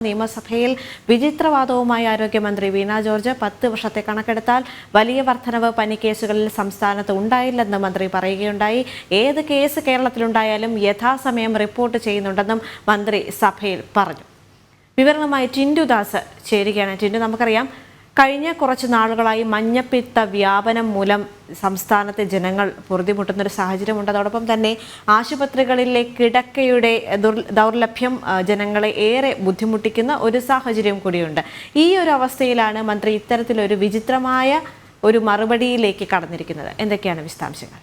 നിയമസഭയിൽ വിചിത്രവാദവുമായി ആരോഗ്യമന്ത്രി വീണ ജോർജ് 10 വർഷത്തെ കണക്കെടുത്താൽ വലിയ വർധനവ് പനി കേസുകളിൽ സംസ്ഥാനത്ത് ഉണ്ടായില്ലെന്ന് മന്ത്രി പറയുകയുണ്ടായി. ഏത് കേസ് കേരളത്തിലുണ്ടായാലും യഥാസമയം റിപ്പോർട്ട് ചെയ്യുന്നുണ്ടെന്നും മന്ത്രി സഭയിൽ പറഞ്ഞു. വിവരണവുമായി ടിൻഡു ദാസ് ചേരുകയാണ്. ടിൻഡു, നമുക്കറിയാം കഴിഞ്ഞ കുറച്ച് നാളുകളായി മഞ്ഞപ്പിത്ത വ്യാപനം മൂലം സംസ്ഥാനത്തെ ജനങ്ങൾ പൊറുതിമുട്ടുന്നൊരു സാഹചര്യമുണ്ട്. അതോടൊപ്പം തന്നെ ആശുപത്രികളിലെ കിടക്കയുടെ ദൗർലഭ്യം ജനങ്ങളെ ഏറെ ബുദ്ധിമുട്ടിക്കുന്ന ഒരു സാഹചര്യം കൂടിയുണ്ട്. ഈ ഒരു അവസ്ഥയിലാണ് മന്ത്രി ഇത്തരത്തിലൊരു വിചിത്രമായ ഒരു മറുപടിയിലേക്ക് കടന്നിരിക്കുന്നത്. എന്തൊക്കെയാണ് വിശദാംശങ്ങൾ?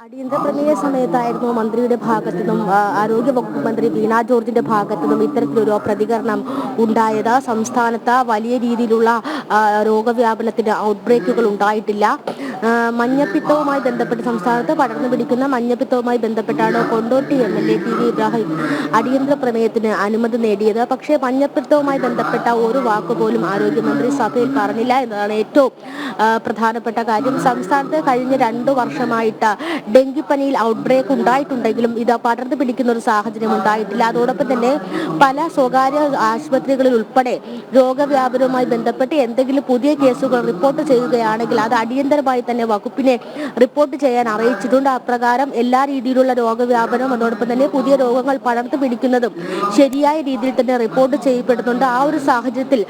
അടിയന്തര പ്രമേയ സമയത്തായിരുന്നു മന്ത്രിയുടെ ഭാഗത്തു നിന്നും ആരോഗ്യവകുപ്പ് മന്ത്രി വീണ ജോർജിന്റെ ഭാഗത്തു നിന്നും ഇത്തരത്തിലൊരു പ്രതികരണം ഉണ്ടായത്. സംസ്ഥാനത്ത് വലിയ രീതിയിലുള്ള രോഗവ്യാപനത്തിന് ഔട്ട്ബ്രേക്കുകൾ ഉണ്ടായിട്ടില്ല. മഞ്ഞപ്പിത്തവുമായി ബന്ധപ്പെട്ട് സംസ്ഥാനത്ത് പടർന്നു പിടിക്കുന്ന മഞ്ഞപ്പിത്തവുമായി ബന്ധപ്പെട്ടാണ് കൊണ്ടോട്ടി MLA TV ഇബ്രാഹിം അടിയന്തര പ്രമേയത്തിന് അനുമതി നേടിയത്. പക്ഷേ മഞ്ഞപ്പിത്തവുമായി ബന്ധപ്പെട്ട ഒരു വാക്കുപോലും ആരോഗ്യമന്ത്രി സഭയിൽ പറഞ്ഞില്ല എന്നതാണ് ഏറ്റവും പ്രധാനപ്പെട്ട കാര്യം. സംസ്ഥാനത്ത് കഴിഞ്ഞ 2 വർഷമായിട്ട് ഡെങ്കിപ്പനിയിൽ ഔട്ട്ബ്രേക്ക് ഉണ്ടായിട്ടുണ്ടെങ്കിലും ഇത് പടർന്നു പിടിക്കുന്ന ഒരു സാഹചര്യം ഉണ്ടായിട്ടില്ല. അതോടൊപ്പം തന്നെ പല സ്വകാര്യ ആശുപത്രികളിൽ ഉൾപ്പെടെ രോഗവ്യാപനവുമായി ബന്ധപ്പെട്ട് എന്തെങ്കിലും പുതിയ കേസുകൾ റിപ്പോർട്ട് ചെയ്യുകയാണെങ്കിൽ അത് അടിയന്തരമായി തന്നെ വകുപ്പിനെ റിപ്പോർട്ട് ചെയ്യാൻ അറിയിച്ചിട്ടുണ്ട്. അപ്രകാരം എല്ലാ രീതിയിലുള്ള രോഗവ്യാപനവും അതോടൊപ്പം തന്നെ പുതിയ രോഗങ്ങൾ പടർന്നു പിടിക്കുന്നതും ശരിയായ രീതിയിൽ തന്നെ റിപ്പോർട്ട് ചെയ്യപ്പെടുന്നുണ്ട്. ആ ഒരു സാഹചര്യത്തിൽ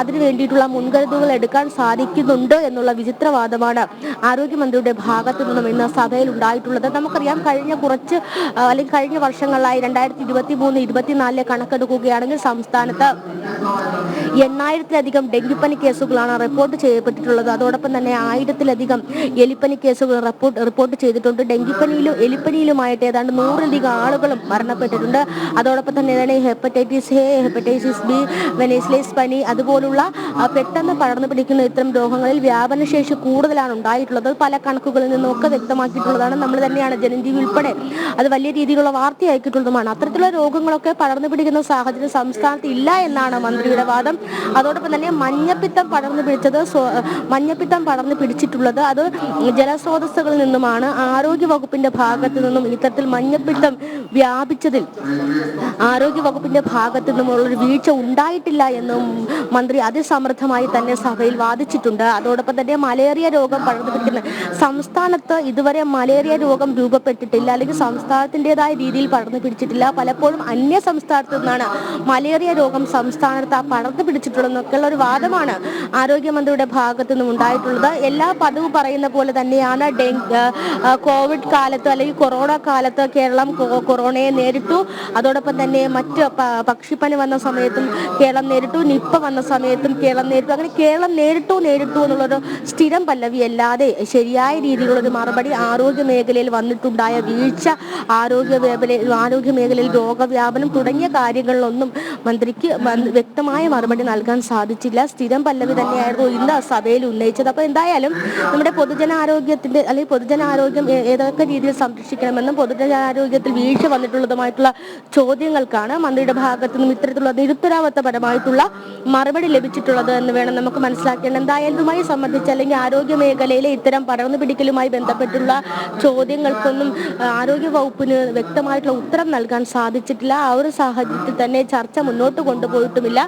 അതിനു വേണ്ടിയിട്ടുള്ള മുൻകരുതലുകൾ എടുക്കാൻ സാധിക്കുന്നുണ്ട് എന്നുള്ള വിചിത്രവാദമാണ് ആരോഗ്യമന്ത്രിയുടെ ഭാഗത്തു നിന്നും ഇന്ന് സഭയിൽ ഉണ്ടായിട്ടുള്ളത്. നമുക്കറിയാം കഴിഞ്ഞ വർഷങ്ങളിലായി 2023-24 കണക്കെടുക്കുകയാണെങ്കിൽ സംസ്ഥാനത്ത് 8,000-ലധികം ഡെങ്കിപ്പനി കേസുകളാണ് റിപ്പോർട്ട് ചെയ്യപ്പെട്ടിട്ടുള്ളത്. അതോടൊപ്പം തന്നെ 1,000-ലധികം എലിപ്പനി കേസുകൾ റിപ്പോർട്ട് ചെയ്തിട്ടുണ്ട്. ഡെങ്കിപ്പനിയിലും എലിപ്പനിയിലുമായിട്ട് ഏതാണ്ട് 100-ലധികം ആളുകളും മരണപ്പെട്ടിട്ടുണ്ട്. അതോടൊപ്പം തന്നെ ഹെപ്പറ്റൈറ്റിസ് എ, ഹെപ്പറ്റൈറ്റിസ് ബി, വെനീസ്ലേസ് പനി അതുപോലുള്ള പെട്ടെന്ന് പടർന്നു പിടിക്കുന്ന ഇത്തരം രോഗങ്ങളിൽ വ്യാപനശേഷി കൂടുതലാണ് ഉണ്ടായിട്ടുള്ളത്. പല കണക്കുകളിൽ നിന്നൊക്കെ വ്യക്തമാക്കിയിട്ടുള്ളതാണ്. നമ്മൾ തന്നെയാണ് ജനജീവി ഉൾപ്പെടെ അത് വലിയ രീതിയിലുള്ള വാർത്തയാക്കിയിട്ടുള്ളതുമാണ്. അത്തരത്തിലുള്ള രോഗങ്ങളൊക്കെ പടർന്നു പിടിക്കുന്ന സാഹചര്യം സംസ്ഥാനത്ത് ഇല്ല എന്നാണ് മന്ത്രിയുടെ വാദം. അതോടൊപ്പം തന്നെ മഞ്ഞപ്പിത്തം പടർന്നു പിടിച്ചിട്ടുള്ളത് അത് ജലസ്രോതസ്സുകളിൽ നിന്നുമാണ്. ആരോഗ്യവകുപ്പിന്റെ ഭാഗത്തു നിന്നും ഇത്തരത്തിൽ മഞ്ഞപ്പിത്തം വ്യാപിച്ചതിൽ ആരോഗ്യവകുപ്പിന്റെ ഭാഗത്തു നിന്നുമുള്ളൊരു വീഴ്ച ഉണ്ടായിട്ടില്ല എന്നും മന്ത്രി അതിസമൃദ്ധമായി തന്നെ സഭയിൽ വാദിച്ചിട്ടുണ്ട്. അതോടൊപ്പം തന്നെ മലേറിയ രോഗം പടർന്നു പിടിക്കുന്ന സംസ്ഥാനത്ത് ഇതുവരെ മലേറിയ രോഗം രൂപപ്പെട്ടിട്ടില്ല, അല്ലെങ്കിൽ സംസ്ഥാനത്തിൻ്റെതായ രീതിയിൽ പടർന്നു പിടിച്ചിട്ടില്ല. പലപ്പോഴും അന്യ സംസ്ഥാനത്ത് നിന്നാണ് മലേറിയ രോഗം സംസ്ഥാനത്ത് പടർന്നു പിടിച്ചിട്ടുള്ളതെന്നൊക്കെയുള്ള ഒരു വാദമാണ് ആരോഗ്യമന്ത്രിയുടെ ഭാഗത്തു നിന്നും ഉണ്ടായിട്ടുള്ളത്. എല്ലാ പതിവ് പറയുന്ന പോലെ തന്നെയാണ് കോവിഡ് കാലത്ത് അല്ലെങ്കിൽ കൊറോണ കാലത്ത് കേരളം കൊറോണയെ നേരിട്ടു. അതോടൊപ്പം തന്നെ മറ്റ് പക്ഷിപ്പനി വന്ന സമയത്തും കേരളം നേരിട്ടു, നിപ്പ വന്ന സമയത്തും കേരളം നേരിട്ടു. അങ്ങനെ കേരളം നേരിട്ടു എന്നുള്ളൊരു സ്ഥിരം പല്ലവി അല്ലാതെ ശരിയായ രീതിയിലുള്ളൊരു മറുപടി ആരോഗ്യ മേഖലയിൽ വന്നിട്ടുണ്ടായ വീഴ്ച, ആരോഗ്യ മേഖലയിൽ രോഗവ്യാപനം തുടങ്ങിയ കാര്യങ്ങളിലൊന്നും മന്ത്രിക്ക് വ്യക്തമായ മറുപടി നൽകാൻ സാധിച്ചില്ല. സ്ഥിരം പല്ലവി തന്നെയായിരുന്നു ഇന്ന് സഭയിൽ ഉന്നയിച്ചത്. അപ്പോൾ എന്തായാലും നമ്മുടെ പൊതുജനാരോഗ്യം ഏതൊക്കെ രീതിയിൽ സംരക്ഷിക്കണമെന്നും പൊതുജനാരോഗ്യത്തിൽ വീഴ്ച വന്നിട്ടുള്ളതുമായിട്ടുള്ള ചോദ്യങ്ങൾക്കാണ് മന്ത്രിയുടെ ഭാഗത്തു നിന്നും ഇത്തരത്തിലുള്ള നിരുത്തരവാദപരമായിട്ടുള്ള മറുപടി ലഭിച്ചിട്ടുള്ളത് എന്ന് വേണം നമുക്ക് മനസ്സിലാക്കേണ്ടത്. എന്തായാലും ഇതുമായി സംബന്ധിച്ച് അല്ലെങ്കിൽ ആരോഗ്യ മേഖലയിലെ ഇത്തരം പടർന്നു പിടിക്കലുമായി ബന്ധപ്പെട്ടുള്ള ചോദ്യങ്ങൾക്കൊന്നും ആരോഗ്യ വകുപ്പിന് വ്യക്തമായിട്ടുള്ള ഉത്തരം നൽകാൻ സാധിച്ചിട്ടില്ല. ആ ഒരു സാഹചര്യത്തിൽ തന്നെ ചർച്ച മുന്നോട്ട് കൊണ്ടുപോയിട്ടുമില്ല.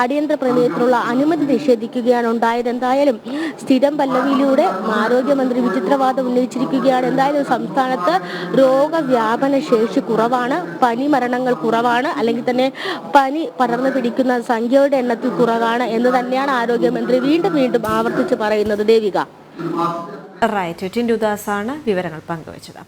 അടിയന്തര പ്രമേയത്തിനുള്ള അനുമതി നിഷേധിക്കുകയാണ് ഉണ്ടായത്. എന്തായാലും സ്ഥിരം പല്ലവിയിലൂടെ ആരോഗ്യമന്ത്രി വിചിത്രവാദം ഉന്നയിച്ചിരിക്കുകയാണ്. എന്തായാലും സംസ്ഥാനത്ത് രോഗവ്യാപന ശേഷി കുറവാണ്, പനി മരണങ്ങൾ കുറവാണ്, അല്ലെങ്കിൽ തന്നെ പനി പടർന്നു പിടിക്കുന്ന സംഖ്യയുടെ എണ്ണത്തിൽ കുറവാണ് എന്ന് തന്നെയാണ് ആരോഗ്യമന്ത്രി വീണ്ടും ആവർത്തിച്ച് പറയുന്നത്. ദേവിക. റൈറ്റ്, ടിൻഡു ദാസാണ് വിവരങ്ങൾ പങ്കുവച്ചത്.